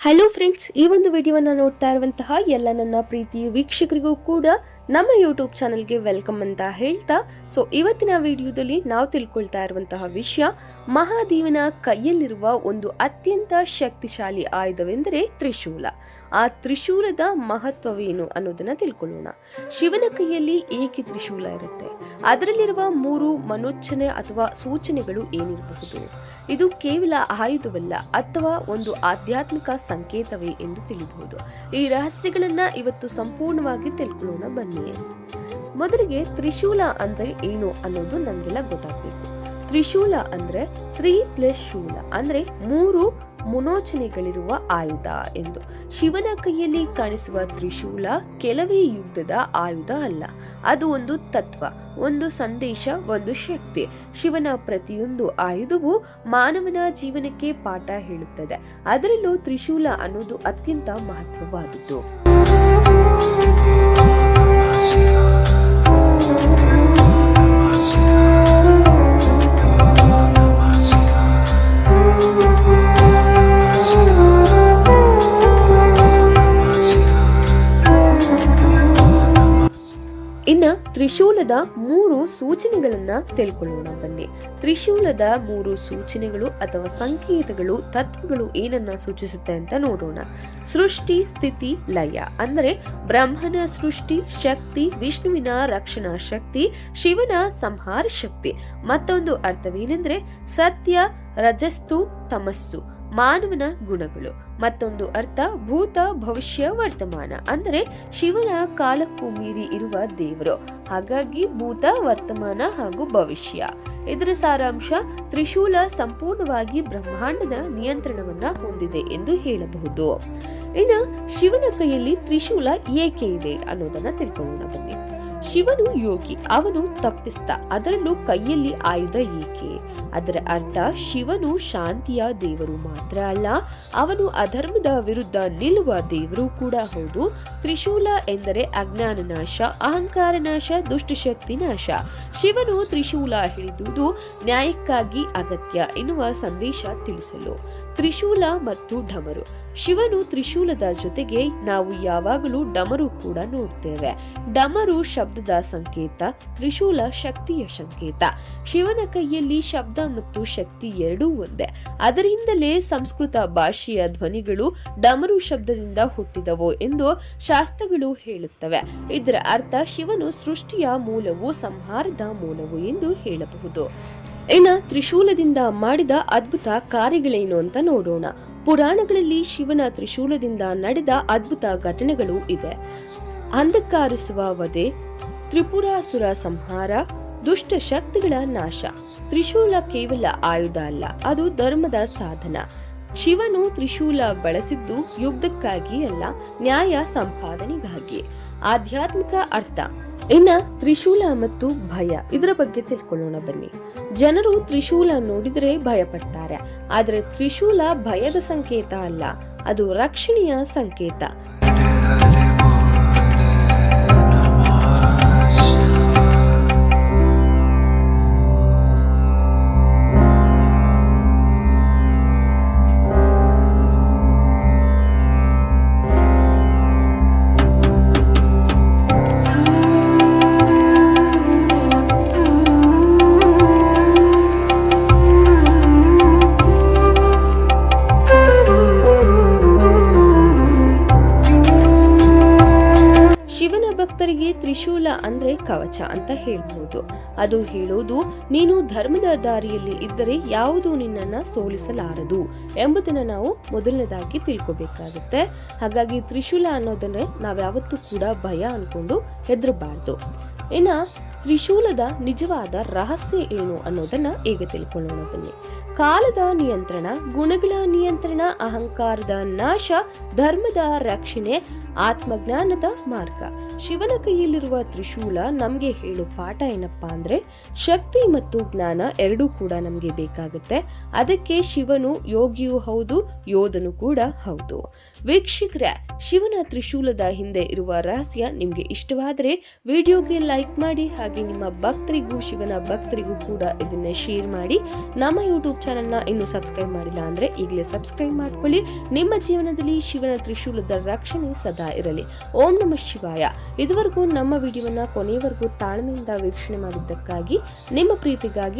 Hello friends, ಈ ಒಂದು ವಿಡಿಯೋವನ್ನು ನೋಡ್ತಾ ಇರುವಂತಹ ಎಲ್ಲ ನನ್ನ ಪ್ರೀತಿ ವೀಕ್ಷಕರಿಗೂ ಕೂಡ ನಮ್ಮ ಯೂಟ್ಯೂಬ್ ಚಾನಲ್ಗೆ ವೆಲ್ಕಮ್ ಅಂತ ಹೇಳ್ತಾ, ಇವತ್ತಿನ ವಿಡಿಯೋದಲ್ಲಿ ನಾವು ತಿಳ್ಕೊಳ್ತಾ ಇರುವಂತಹ ವಿಷಯ, ಮಹಾದೇವನ ಕೈಯಲ್ಲಿರುವ ಒಂದು ಅತ್ಯಂತ ಶಕ್ತಿಶಾಲಿ ಆಯುಧವೆಂದರೆ ತ್ರಿಶೂಲ. ಆ ತ್ರಿಶೂಲದ ಮಹತ್ವವೇನು ಅನ್ನೋದನ್ನ ತಿಳ್ಕೊಳ್ಳೋಣ. ಶಿವನ ಕೈಯಲ್ಲಿ ಏಕೆ ತ್ರಿಶೂಲ ಇರುತ್ತೆ? ಅದರಲ್ಲಿರುವ 3 ಮನೋಚ್ಛನೆ ಅಥವಾ ಸೂಚನೆಗಳು ಏನಿರಬಹುದು? ಇದು ಕೇವಲ ಆಯುಧವಲ್ಲ ಅಥವಾ ಒಂದು ಆಧ್ಯಾತ್ಮಿಕ ಸಂಕೇತವೇ ಎಂದು ತಿಳಿಯಬಹುದು. ಈ ರಹಸ್ಯಗಳನ್ನ ಇವತ್ತು ಸಂಪೂರ್ಣವಾಗಿ ತಿಳ್ಕೊಳ್ಳೋಣ ಬನ್ನಿ. ಮೊದಲಿಗೆ ತ್ರಿಶೂಲ ಅಂದ್ರೆ ಏನು ಅನ್ನೋದು ನಮ್ಗೆಲ್ಲ ಗೊತ್ತಾಗ್ಬೇಕು. ತ್ರಿಶೂಲ ಅಂದ್ರೆ 3+ ಶೂಲ ಅಂದ್ರೆ 3 ಮುನೋಚನೆಗಳಿರುವ ಆಯುಧ ಎಂದು. ಶಿವನ ಕೈಯಲ್ಲಿ ಕಾಣಿಸುವ ತ್ರಿಶೂಲ ಕೆಲವೇ ಯುದ್ಧದ ಆಯುಧ ಅಲ್ಲ, ಅದು ಒಂದು ತತ್ವ, ಒಂದು ಸಂದೇಶ, ಒಂದು ಶಕ್ತಿ. ಶಿವನ ಪ್ರತಿಯೊಂದು ಆಯುಧವು ಮಾನವನ ಜೀವನಕ್ಕೆ ಪಾಠ ಹೇಳುತ್ತದೆ. ಅದರಲ್ಲೂ ತ್ರಿಶೂಲ ಅನ್ನೋದು ಅತ್ಯಂತ ಮಹತ್ವವಾದದ್ದು. ಇನ್ನ ತ್ರಿಶೂಲದ 3 ಸೂಚನೆಗಳನ್ನ ತಿಳ್ಕೊಳ್ಳೋಣ ಬನ್ನಿ. ತ್ರಿಶೂಲದ 3 ಸೂಚನೆಗಳು ಅಥವಾ ಸಂಕೇತಗಳು, ತತ್ವಗಳು ಏನನ್ನ ಸೂಚಿಸುತ್ತೆ ಅಂತ ನೋಡೋಣ. ಸೃಷ್ಟಿ, ಸ್ಥಿತಿ, ಲಯ ಅಂದ್ರೆ ಬ್ರಹ್ಮನ ಸೃಷ್ಟಿ ಶಕ್ತಿ, ವಿಷ್ಣುವಿನ ರಕ್ಷಣಾ ಶಕ್ತಿ, ಶಿವನ ಸಂಹಾರ ಶಕ್ತಿ. ಮತ್ತೊಂದು ಅರ್ಥವೇನೆಂದ್ರೆ ಸತ್ಯ, ರಜಸ್ಸು, ತಮಸ್ಸು ಮಾನವನ ಗುಣಗಳು. ಮತ್ತೊಂದು ಅರ್ಥ ಭೂತ, ಭವಿಷ್ಯ, ವರ್ತಮಾನ ಅಂದರೆ ಶಿವನ ಕಾಲಕ್ಕೂ ಮೀರಿ ಇರುವ ದೇವರು. ಹಾಗಾಗಿ ಭೂತ, ವರ್ತಮಾನ ಹಾಗೂ ಭವಿಷ್ಯ. ಇದರ ಸಾರಾಂಶ, ತ್ರಿಶೂಲ ಸಂಪೂರ್ಣವಾಗಿ ಬ್ರಹ್ಮಾಂಡದ ನಿಯಂತ್ರಣವನ್ನ ಹೊಂದಿದೆ ಎಂದು ಹೇಳಬಹುದು. ಇನ್ನು ಶಿವನ ಕೈಯಲ್ಲಿ ತ್ರಿಶೂಲ ಏಕೆ ಇದೆ ಅನ್ನೋದನ್ನ ತಿಳ್ಕೊಳ್ಳೋಣ ಬನ್ನಿ. ಶಿವನು ಯೋಗಿ, ಅವನು ತಪ್ಪಿಸ್ತ, ಅದರಲ್ಲೂ ಕೈಯಲ್ಲಿ ಆಯುಧ ಏಕೆ? ಅದರ ಅರ್ಥ, ಶಿವನು ಶಾಂತಿಯ ದೇವರು ಮಾತ್ರ ಅಲ್ಲ, ಅವನು ಅಧರ್ಮದ ವಿರುದ್ಧ ನಿಲ್ಲುವ ದೇವರು ಕೂಡ ಹೌದು. ತ್ರಿಶೂಲ ಎಂದರೆ ಅಜ್ಞಾನ ನಾಶ, ಅಹಂಕಾರ ನಾಶ, ದುಷ್ಟಶಕ್ತಿ ನಾಶ. ಶಿವನು ತ್ರಿಶೂಲ ಹಿಡಿದುದು ನ್ಯಾಯಕ್ಕಾಗಿ ಅಗತ್ಯ ಎನ್ನುವ ಸಂದೇಶ ತಿಳಿಸಲು. ತ್ರಿಶೂಲ ಮತ್ತು ಡಮರು. ಶಿವನು ತ್ರಿಶೂಲದ ಜೊತೆಗೆ ನಾವು ಯಾವಾಗಲೂ ಡಮರು ಕೂಡ ನೋಡ್ತೇವೆ. ಡಮರು ಶಬ್ದದ ಸಂಕೇತ, ತ್ರಿಶೂಲ ಶಕ್ತಿಯ ಸಂಕೇತ. ಶಿವನ ಕೈಯಲ್ಲಿ ಶಬ್ದ ಮತ್ತು ಶಕ್ತಿ ಎರಡೂ ಒಂದೇ. ಅದರಿಂದಲೇ ಸಂಸ್ಕೃತ ಭಾಷೆಯ ಧ್ವನಿಗಳು ಡಮರು ಶಬ್ದದಿಂದ ಹುಟ್ಟಿದವು ಎಂದು ಶಾಸ್ತ್ರಗಳು ಹೇಳುತ್ತವೆ. ಇದರ ಅರ್ಥ, ಶಿವನು ಸೃಷ್ಟಿಯ ಮೂಲವು, ಸಂಹಾರದ ಮೂಲವು ಎಂದು ಹೇಳಬಹುದು. ಇನ್ನು ತ್ರಿಶೂಲದಿಂದ ಮಾಡಿದ ಅದ್ಭುತ ಕಾರ್ಯಗಳೇನು ಅಂತ ನೋಡೋಣ. ಪುರಾಣಗಳಲ್ಲಿ ಶಿವನ ತ್ರಿಶೂಲದಿಂದ ನಡೆದ ಅದ್ಭುತ ಘಟನೆಗಳು ಇದೆ. ಅಂಧಕಾರಿಸುವ ವಧೆ, ತ್ರಿಪುರಾಸುರ ಸಂಹಾರ, ದುಷ್ಟ ಶಕ್ತಿಗಳ ನಾಶ. ತ್ರಿಶೂಲ ಕೇವಲ ಆಯುಧ ಅಲ್ಲ, ಅದು ಧರ್ಮದ ಸಾಧನ. ಶಿವನು ತ್ರಿಶೂಲ ಬಳಸಿದ್ದು ಯುದ್ಧಕ್ಕಾಗಿ ಅಲ್ಲ, ನ್ಯಾಯ ಸಂಪಾದನೆಗಾಗಿ. ಆಧ್ಯಾತ್ಮಿಕ ಅರ್ಥ. ಇನ್ನ ತ್ರಿಶೂಲ ಮತ್ತು ಭಯ, ಇದರ ಬಗ್ಗೆ ತಿಳ್ಕೊಳ್ಳೋಣ ಬನ್ನಿ. ಜನರು ತ್ರಿಶೂಲ ನೋಡಿದರೆ ಭಯ ಪಡ್ತಾರೆ, ಆದ್ರೆ ತ್ರಿಶೂಲ ಭಯದ ಸಂಕೇತ ಅಲ್ಲ, ಅದು ರಕ್ಷಣೆಯ ಸಂಕೇತ. ಭಕ್ತರಿಗೆ ತ್ರಿಶೂಲ ಅಂದ್ರೆ ಕವಚ ಅಂತ ಹೇಳ್ಬಹುದು. ಅದು ಹೇಳೋದು, ನೀನು ಧರ್ಮದ ದಾರಿಯಲ್ಲಿ ಇದ್ದರೆ ಯಾವುದು ನಿನ್ನನ್ನ ಸೋಲಿಸಲಾರದು ಎಂಬುದನ್ನ ನಾವು ಮೊದಲನೇದಾಗಿ ತಿಳ್ಕೊಬೇಕಾಗುತ್ತೆ. ಹಾಗಾಗಿ ತ್ರಿಶೂಲ ಅನ್ನೋದನ್ನೇ ನಾವ್ಯಾವತ್ತೂ ಕೂಡ ಭಯ ಅನ್ಕೊಂಡು ಹೆದರಬಾರ್ದು. ಇನ್ನ ತ್ರಿಶೂಲದ ನಿಜವಾದ ರಹಸ್ಯ ಏನು ಅನ್ನೋದನ್ನ ಈಗ ತಿಳ್ಕೊಳ್ಳೋಣ ಬನ್ನಿ. ಕಾಲದ ನಿಯಂತ್ರಣ, ಗುಣಗಳ ನಿಯಂತ್ರಣ, ಅಹಂಕಾರದ ನಾಶ, ಧರ್ಮದ ರಕ್ಷಣೆ, ಆತ್ಮಜ್ಞಾನದ ಮಾರ್ಗ. ಶಿವನ ಕೈಯಲ್ಲಿರುವ ತ್ರಿಶೂಲ ನಮ್ಗೆ ಹೇಳೋ ಪಾಠ ಏನಪ್ಪಾ ಅಂದ್ರೆ, ಶಕ್ತಿ ಮತ್ತು ಜ್ಞಾನ ಎರಡೂ ಕೂಡ ನಮ್ಗೆ ಬೇಕಾಗುತ್ತೆ. ಅದಕ್ಕೆ ಶಿವನು ಯೋಗಿಯೂ ಹೌದು, ಯೋಧನು ಕೂಡ ಹೌದು. ವೀಕ್ಷಕರೇ, ಶಿವನ ತ್ರಿಶೂಲದ ಹಿಂದೆ ಇರುವ ರಹಸ್ಯ ನಿಮ್ಗೆ ಇಷ್ಟವಾದರೆ ವಿಡಿಯೋಗೆ ಲೈಕ್ ಮಾಡಿ, ಹಾಗೆ ನಿಮ್ಮ ಭಕ್ತರಿಗೂ ಶಿವನ ಭಕ್ತರಿಗೂ ಕೂಡ ಇದನ್ನ ಶೇರ್ ಮಾಡಿ. ನಮ್ಮ ಯೂಟ್ಯೂಬ್ ಚಾನೆಲ್ನ ಇನ್ನೂ ಸಬ್ಸ್ಕ್ರೈಬ್ ಮಾಡಿಲ್ಲ ಅಂದರೆ ಈಗಲೇ ಸಬ್ಸ್ಕ್ರೈಬ್ ಮಾಡ್ಕೊಳ್ಳಿ. ನಿಮ್ಮ ಜೀವನದಲ್ಲಿ ಶಿವನ ತ್ರಿಶೂಲದ ರಕ್ಷಣೆ ಸದಾ ಇರಲಿ. ಓಂ ನಮಃ ಶಿವಾಯ. ಇದುವರೆಗೂ ನಮ್ಮ ವಿಡಿಯೋವನ್ನು ಕೊನೆಯವರೆಗೂ ತಾಳ್ಮೆಯಿಂದ ವೀಕ್ಷಣೆ ಮಾಡಿದ್ದಕ್ಕಾಗಿ, ನಿಮ್ಮ ಪ್ರೀತಿಗಾಗಿ